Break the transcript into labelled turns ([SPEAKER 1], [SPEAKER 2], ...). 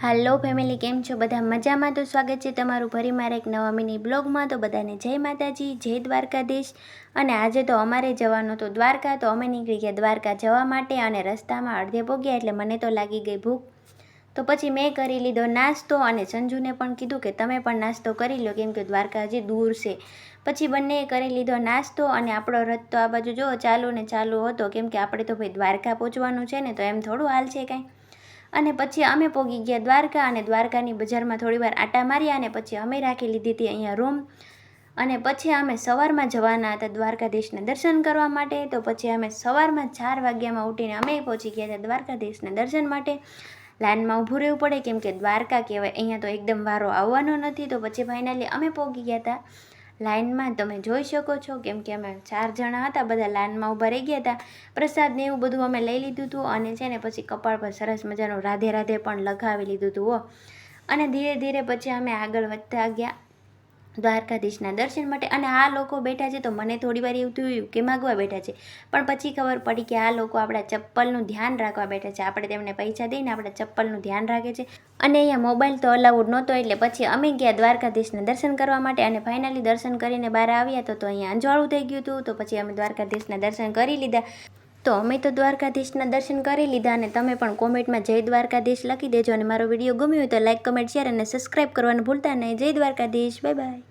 [SPEAKER 1] હાલો family, કેમ છો બધા? મજામાં? તો સ્વાગત છે તમારું ફરી મારા એક નવા મિની બ્લોગમાં. તો બધાને જય માતાજી, જય દ્વારકાધીશ. અને આજે તો અમારે જવાનું તો દ્વારકા, તો અમે નીકળી ગયા દ્વારકા જવા માટે. અને રસ્તામાં અડધે પહોંચ્યા એટલે મને તો લાગી ગઈ ભૂખ. તો પછી મેં કરી લીધો નાસ્તો અને સંજુને પણ કીધું કે તમે પણ નાસ્તો કરી લો, કેમ કે દ્વારકા હજી દૂર છે. પછી બંનેએ કરી લીધો નાસ્તો અને આપણો રથ તો આ બાજુ જો ચાલુ ને ચાલુ હતો, કેમ કે આપણે તો ભાઈ દ્વારકા પહોંચવાનું છે ને, તો એમ થોડું હાલ છે કાંઈ. અને પછી અમે પહોંચી ગયા દ્વારકા. અને દ્વારકાની બજારમાં થોડીવાર આટા માર્યા અને પછી અમે રાખી લીધી હતી અહીંયા રૂમ. અને પછી અમે સવારમાં જવાના હતા દ્વારકાધીશના દર્શન કરવા માટે. તો પછી અમે સવારમાં 4 વાગ્યામાં ઉઠીને અમે પહોંચી ગયા હતા દ્વારકાધીશના દર્શન માટે. લાઇનમાં ઊભું રહેવું પડે, કેમ કે દ્વારકા કહેવાય, અહીંયા તો એકદમ વારો આવવાનો નથી. તો પછી ફાઇનલી અમે પહોંચી ગયા હતા લાઇનમાં. તમે જોઈ શકો છો, કેમ કે અમે 4 જણા હતા, બધા લાઇનમાં ઊભા રહી ગયા હતા. પ્રસાદ ને એવું બધું અમે લઈ લીધું હતું. અને છે ને પછી કપાળ પર સરસ મજાનું રાધે રાધે પણ લગાવી લીધું હતું હો. અને ધીરે ધીરે પછી અમે આગળ વધતા ગયા દ્વારકાધીશના દર્શન માટે. અને આ લોકો બેઠા છે તો મને થોડી વાર એવું થયું કે માગવા બેઠા છે, પણ પછી ખબર પડી કે આ લોકો આપણા ચપ્પલનું ધ્યાન રાખવા બેઠા છે. આપણે તેમને પૈસા દઈને આપણા ચપ્પલનું ધ્યાન રાખે છે. અને અહીંયા મોબાઈલ તો અલાઉડ નહોતો, એટલે પછી અમે ગયા દ્વારકાધીશના દર્શન કરવા માટે. અને ફાઇનલી દર્શન કરીને બહાર આવ્યા તો અહીંયા અંજવાળું થઈ ગયું હતું. તો પછી અમે દ્વારકાધીશના દર્શન કરી લીધા. તો અમે તો દ્વારકાધીશના દર્શન કરી લીધા. અને તમે પણ કોમેન્ટમાં જય દ્વારકાધીશ લખી દેજો. અને મારો વિડીયો ગમ્યો હોય તો લાઇક, કમેન્ટ, શેર અને સબસ્ક્રાઈબ કરવાનું ભૂલતા નહીં. જય દ્વારકાધીશ, બાય બાય.